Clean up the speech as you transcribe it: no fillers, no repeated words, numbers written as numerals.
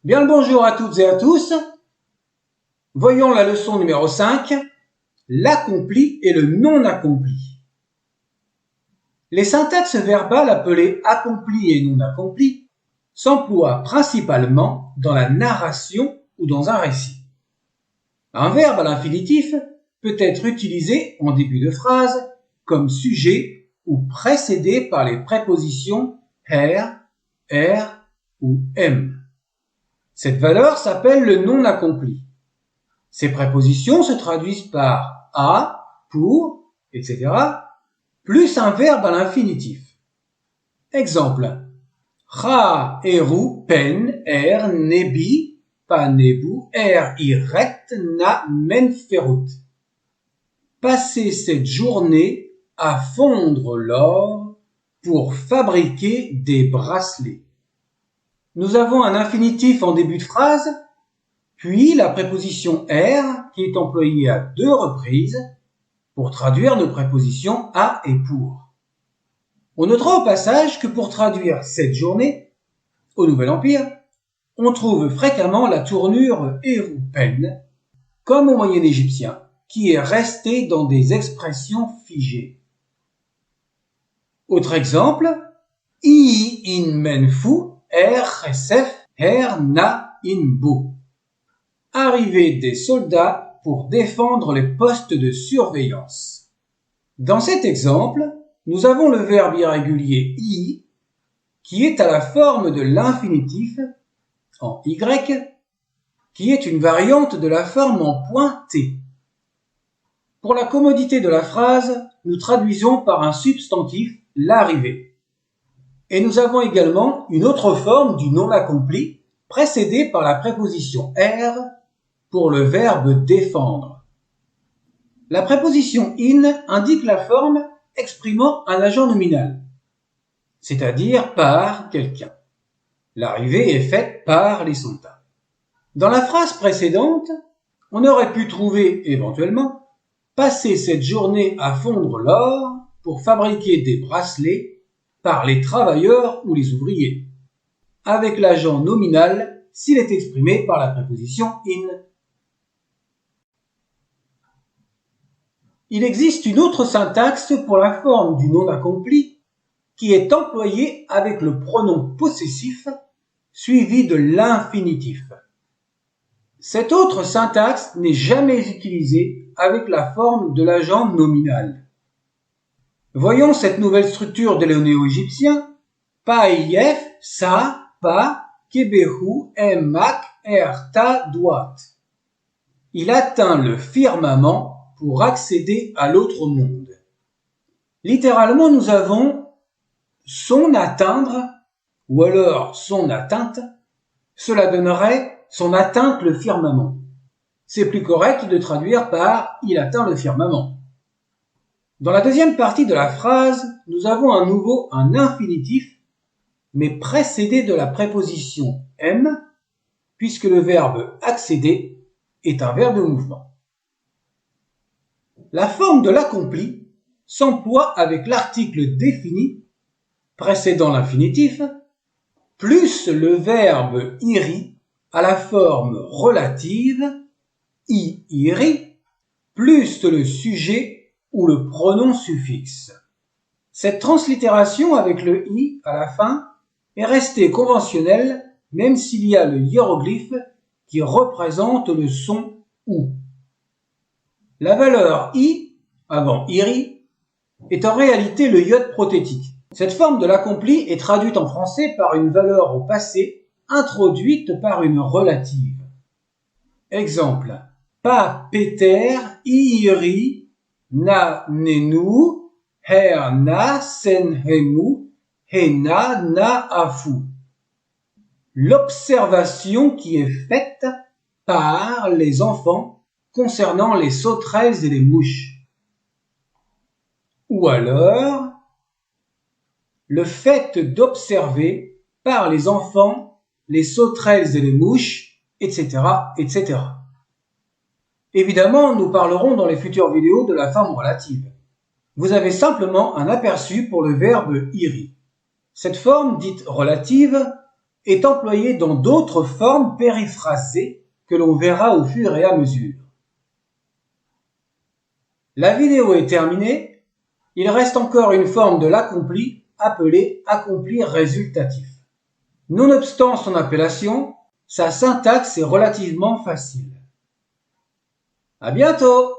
Bien le bonjour à toutes et à tous. Voyons la leçon numéro 5, l'accompli et le non accompli. Les syntaxes verbales appelées accompli et non accompli s'emploient principalement dans la narration ou dans un récit. Un verbe à l'infinitif peut être utilisé en début de phrase comme sujet ou précédé par les prépositions er, ou m. Cette valeur s'appelle le non accompli. Ces prépositions se traduisent par à, pour, etc., plus un verbe à l'infinitif. Exemple. Ra, eru, pen, nebi, pa nebu, iret, na, menferut. Passer cette journée à fondre l'or pour fabriquer des bracelets. Nous avons un infinitif en début de phrase, puis la préposition er qui est employée à 2 reprises pour traduire nos prépositions à et pour. On notera au passage que pour traduire cette journée, au Nouvel Empire, on trouve fréquemment la tournure eru pen, comme au Moyen Égyptien, qui est restée dans des expressions figées. Autre exemple, I in menfu chesef na inbu. Arrivée des soldats pour défendre les postes de surveillance. Dans cet exemple, nous avons le verbe irrégulier i qui est à la forme de l'infinitif en y, qui est une variante de la forme en point t. Pour la commodité de la phrase, nous traduisons par un substantif l'arrivée. Et nous avons également une autre forme du non accompli, précédée par la préposition er pour le verbe défendre. La préposition in indique la forme exprimant un agent nominal, c'est-à-dire par quelqu'un. L'arrivée est faite par les soldats. Dans la phrase précédente, on aurait pu trouver éventuellement passer cette journée à fondre l'or pour fabriquer des bracelets par les travailleurs ou les ouvriers, avec l'agent nominal s'il est exprimé par la préposition in. Il existe une autre syntaxe pour la forme du non accompli qui est employée avec le pronom possessif suivi de l'infinitif. Cette autre syntaxe n'est jamais utilisée avec la forme de l'agent nominal. Voyons cette nouvelle structure de néo-égyptien. Païef, sa, pa, kebehu, emak, ta, doat. Il atteint le firmament pour accéder à l'autre monde. Littéralement, nous avons son atteindre ou alors son atteinte. Cela donnerait son atteinte le firmament. C'est plus correct de traduire par il atteint le firmament. Dans la deuxième partie de la phrase, nous avons à nouveau un infinitif, mais précédé de la préposition m, puisque le verbe accéder est un verbe de mouvement. La forme de l'accompli s'emploie avec l'article défini, précédant l'infinitif, plus le verbe iri à la forme relative, iri, plus le sujet ou le pronom suffixe. Cette translittération avec le i à la fin est restée conventionnelle même s'il y a le hiéroglyphe qui représente le son ou. La valeur i avant iri est en réalité le iode prothétique. Cette forme de l'accompli est traduite en français par une valeur au passé introduite par une relative. Exemple. Pa Peter iri na nenu, na senhemu, na afu. L'observation qui est faite par les enfants concernant les sauterelles et les mouches. Ou alors, le fait d'observer par les enfants les sauterelles et les mouches, etc., etc. Évidemment, nous parlerons dans les futures vidéos de la forme relative. Vous avez simplement un aperçu pour le verbe iri. Cette forme dite relative est employé dans d'autres formes périphrasées que l'on verra au fur et à mesure. La vidéo est terminée. Il reste encore une forme de l'accompli appelée accompli résultatif. Nonobstant son appellation, sa syntaxe est relativement facile. À bientôt!